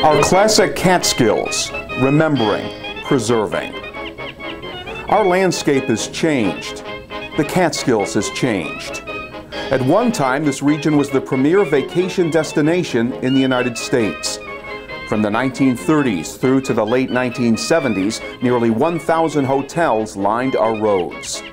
Our classic Catskills, remembering, preserving. Our landscape has changed. The Catskills has changed. At one time, this region was the premier vacation destination in the United States. From the 1930s through to the late 1970s, nearly 1,000 hotels lined our roads.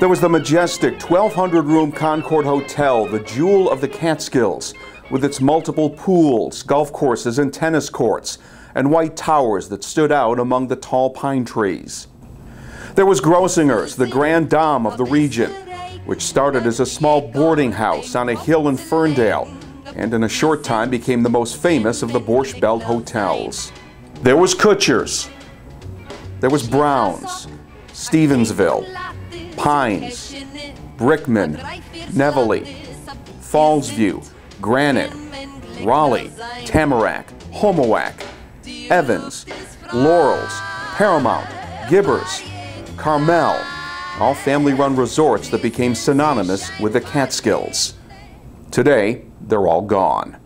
There was the majestic 1,200-room Concord Hotel, the jewel of the Catskills, with its multiple pools, golf courses, and tennis courts, and white towers that stood out among the tall pine trees. There was Grossinger's, the grand dame of the region, which started as a small boarding house on a hill in Ferndale, and in a short time became the most famous of the Borscht Belt hotels. There was Kutcher's. There was Brown's, Stevensville, Pines, Brickman, Nevele, Fallsview, Granite, Raleigh, Tamarack, Homoac, Evans, Laurels, Paramount, Gibbers, Carmel, all family-run resorts that became synonymous with the Catskills. Today, they're all gone.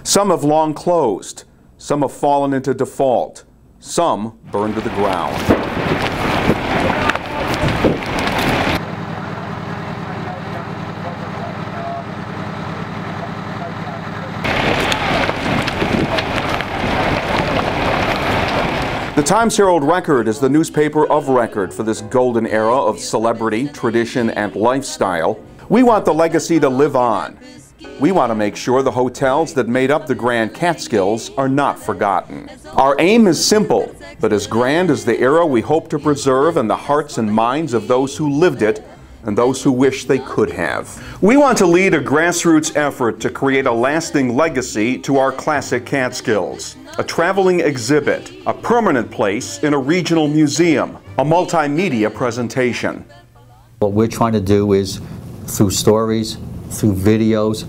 Some have long closed, some have fallen into default, some burned to the ground. The Times-Herald Record is the newspaper of record for this golden era of celebrity, tradition, and lifestyle. We want the legacy to live on. We want to make sure the hotels that made up the Grand Catskills are not forgotten. Our aim is simple, but as grand as the era we hope to preserve in the hearts and minds of those who lived it and those who wish they could have. We want to lead a grassroots effort to create a lasting legacy to our classic Catskills. A traveling exhibit, a permanent place in a regional museum, a multimedia presentation. What we're trying to do is, through stories, through videos,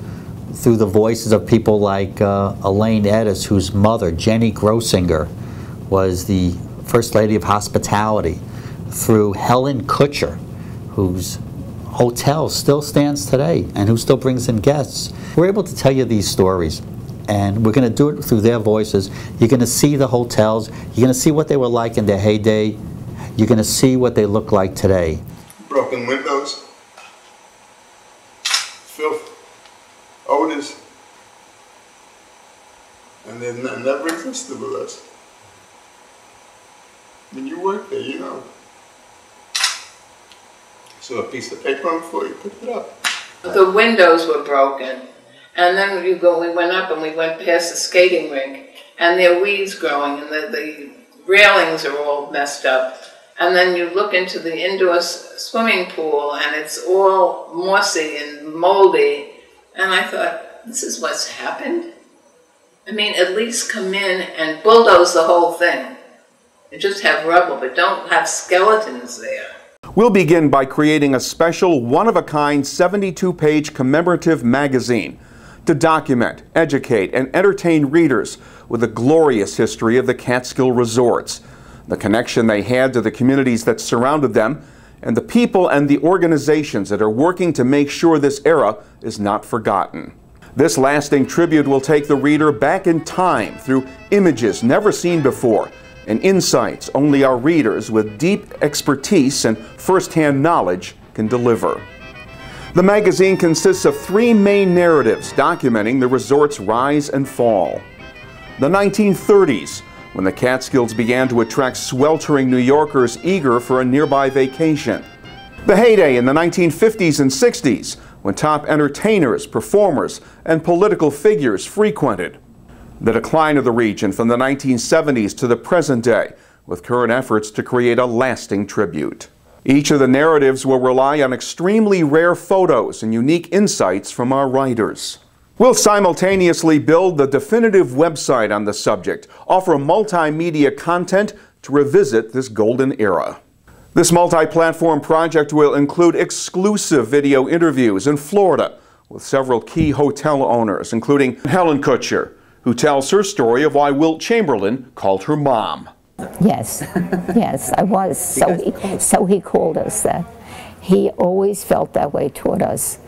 through the voices of people like Elaine Edis, whose mother, Jenny Grossinger, was the First Lady of Hospitality, through Helen Kutcher, whose hotel still stands today and who still brings in guests. We're able to tell you these stories, and we're going to do it through their voices. You're going to see the hotels, you're going to see what they were like in their heyday, you're going to see what they look like today. Broken windows, filth, odors, and then that never existed with us. When you work there, you know. So a piece of paper on the floor, you pick it up. The windows were broken, and then we went up and we went past the skating rink, and there are weeds growing, and the railings are all messed up. And then you look into the indoor swimming pool, and it's all mossy and moldy. And I thought, this is what's happened? I mean, at least come in and bulldoze the whole thing. And just have rubble, but don't have skeletons there. We'll begin by creating a special, one-of-a-kind 72-page commemorative magazine to document, educate, and entertain readers with the glorious history of the Catskill resorts, the connection they had to the communities that surrounded them, and the people and the organizations that are working to make sure this era is not forgotten. This lasting tribute will take the reader back in time through images never seen before and insights only our readers with deep expertise and first-hand knowledge can deliver. The magazine consists of 3 main narratives documenting the resort's rise and fall. The 1930s, when the Catskills began to attract sweltering New Yorkers eager for a nearby vacation. The heyday in the 1950s and 60s, when top entertainers, performers, and political figures frequented. The decline of the region from the 1970s to the present day, with current efforts to create a lasting tribute. Each of the narratives will rely on extremely rare photos and unique insights from our writers. We'll simultaneously build the definitive website on the subject, offer multimedia content to revisit this golden era. This multi-platform project will include exclusive video interviews in Florida with several key hotel owners, including Helen Kutcher, who tells her story of why Wilt Chamberlain called her mom. Yes, yes, I was. So he called us that. He always felt that way toward us.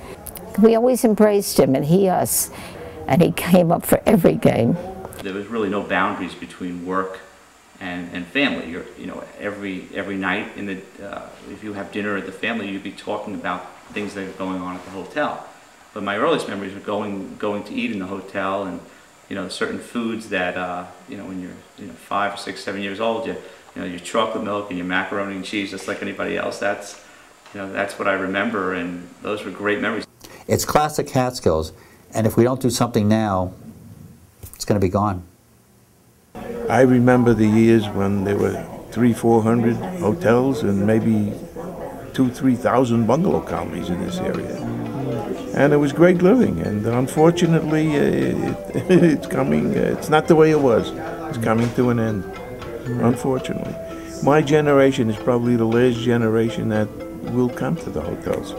We always embraced him, and he us. And he came up for every game. There was really no boundaries between work and family. You know, every night in the if you have dinner at the family, you'd be talking about things that are going on at the hotel. But my earliest memories are going to eat in the hotel, and you know, certain foods that you know, when you're 5, 6, 7 years old, you know, your chocolate milk and your macaroni and cheese, just like anybody else. That's what I remember, and those were great memories. It's classic Catskills, and if we don't do something now, it's going to be gone. I remember the years when there were 300-400 hotels and maybe 2,000-3,000 bungalow colonies in this area, and it was great living. And unfortunately, it's coming. It's not the way it was. It's coming to an end. Unfortunately, my generation is probably the last generation that will come to the hotels.